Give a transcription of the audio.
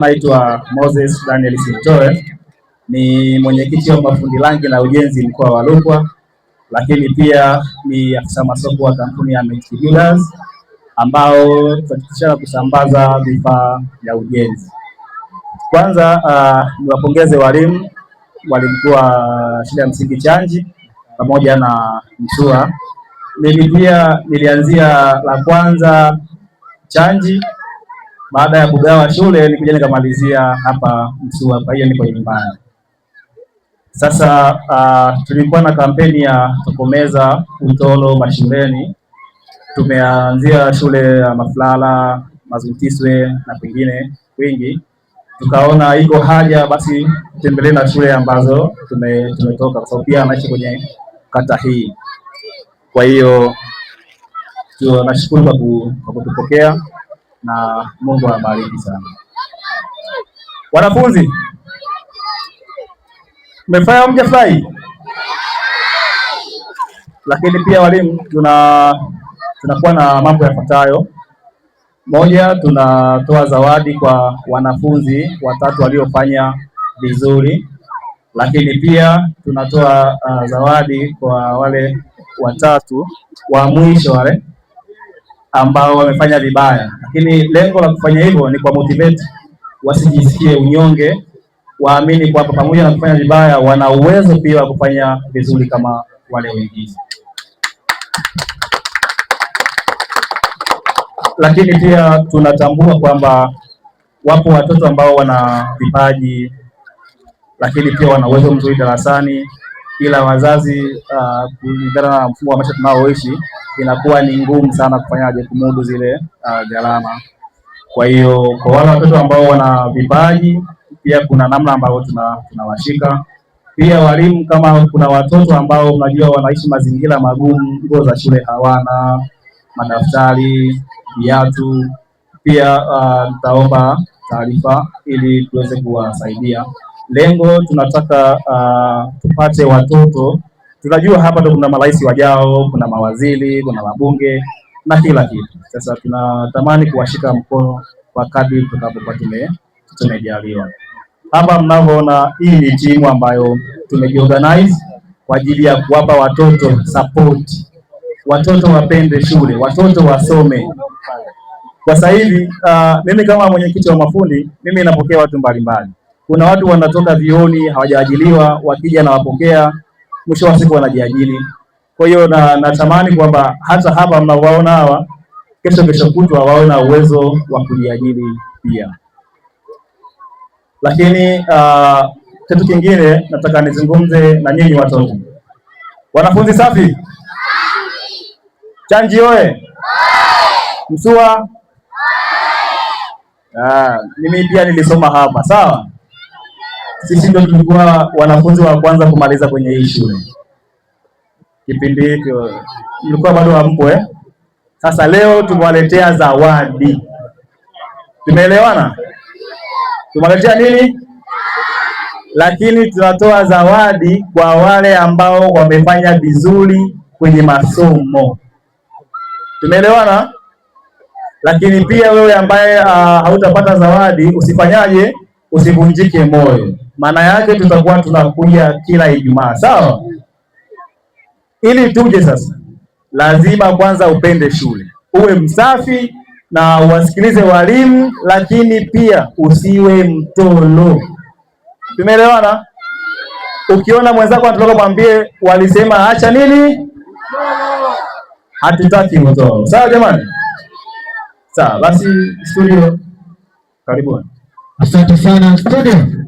Naitwa Moses Daniel Sintoe, ni mwenyekiti wa mafundi rangi na ujenzi mkoa wa Rukwa, lakini pia ni afisa masoko wa kampuni ya Meti Builders ambao tunashirikiana kusambaza vifaa vya ujenzi. Kwanza niwapongeze walimu wa shule ya msingi Chanji pamoja na Msua. Mimi pia nilianzia la kwanza Chanji, baada ya kugawa shule nikuja nikamalizia hapa Msua, kwa hiyo niko nyumbani. Sasa tulikuwa na kampeni ya tokomeza utoro mashuleni. Tumeanzia shule ya Maflala, Mazuntiswe na kwingine kwingi. Tukaona iko haja basi tutembelee na shule ambazo tumetoka, kwa sababu pia anaishi kwenye kata hii. Kwa hiyo tunashukuru kwa kutupokea na Mungu awabariki sana. Wanafunzi, mmefanya mjafurahi? Lakini pia walimu tunakuwa na mambo yafuatayo. Moja, tunatoa zawadi kwa wanafunzi watatu waliofanya vizuri, lakini pia tunatoa zawadi kwa wale watatu wa mwisho wale ambao wamefanya vibaya. Lakini lengo la kufanya hivyo ni kwa motivate, wasijisikie unyonge, waamini kwamba pamoja na kufanya vibaya wana uwezo pia wa kufanya vizuri kama wale wengine. Lakini pia tunatambua kwamba wapo watoto ambao wana vipaji lakini pia wana uwezo mzuri darasani, ila wazazi kulingana na mfumo wa maisha tunaoishi inakuwa ni ngumu sana kufanyaje kumudu zile gharama. Kwa hiyo kwa wale watoto ambao wana vipaji pia kuna namna ambayo tunawashika. Pia walimu, kama kuna watoto ambao unajua wanaishi mazingira magumu, nguo za shule hawana, madaftari, viatu, pia nitaomba taarifa ili tuweze kuwasaidia. Lengo tunataka tupate watoto. Tunajua hapa ndo kuna marais wajao, kuna mawaziri, kuna wabunge na kila kitu. Sasa tunatamani kuwashika mkono kwa kadri tutakapokuwa tumejaliwa. Hapa mnavyoona, hii ni timu ambayo tumejiorganize kwa ajili ya kuwapa watoto support. Watoto wapende shule, watoto wasome. Kwa sasa hivi mimi kama mwenyekiti wa mafundi, mimi napokea watu mbalimbali. Kuna watu wanatoka vioni hawajaajiliwa, wakija na wapokea, mwisho wa siku wanajiajiri. Kwa hiyo natamani kwamba hata hapa mnaowaona hawa kesho kutwa wawe na uwezo wa kujiajiri pia. Lakini kitu kingine nataka nizungumze na nyinyi watoto. Wanafunzi safi? Chanji oye! Msua? Mimi pia nilisoma hapa, sawa? Sisi ndio tulikuwa wanafunzi wa kwanza kumaliza kwenye hii shule. Kipindi hicho mlikuwa bado hampo Sasa leo tumewaletea zawadi. Tumeelewana? Tumewaletea nini? Lakini tunatoa zawadi kwa wale ambao wamefanya vizuri kwenye masomo. Tumeelewana? Lakini pia wewe ambaye hautapata zawadi, usifanyaje? Usivunjike moyo. Maana yake tutakuwa tunakuja kila Ijumaa, sawa? Ili tuje sasa, lazima kwanza upende shule, uwe msafi na uwasikilize walimu, lakini pia usiwe mtolo. Tumeelewana? Ukiona mwenzako anataka mwambie walisema acha nini? Hatutaki mtolo. Sawa jamani? Sawa, basi studio karibuni. Asante sana studio.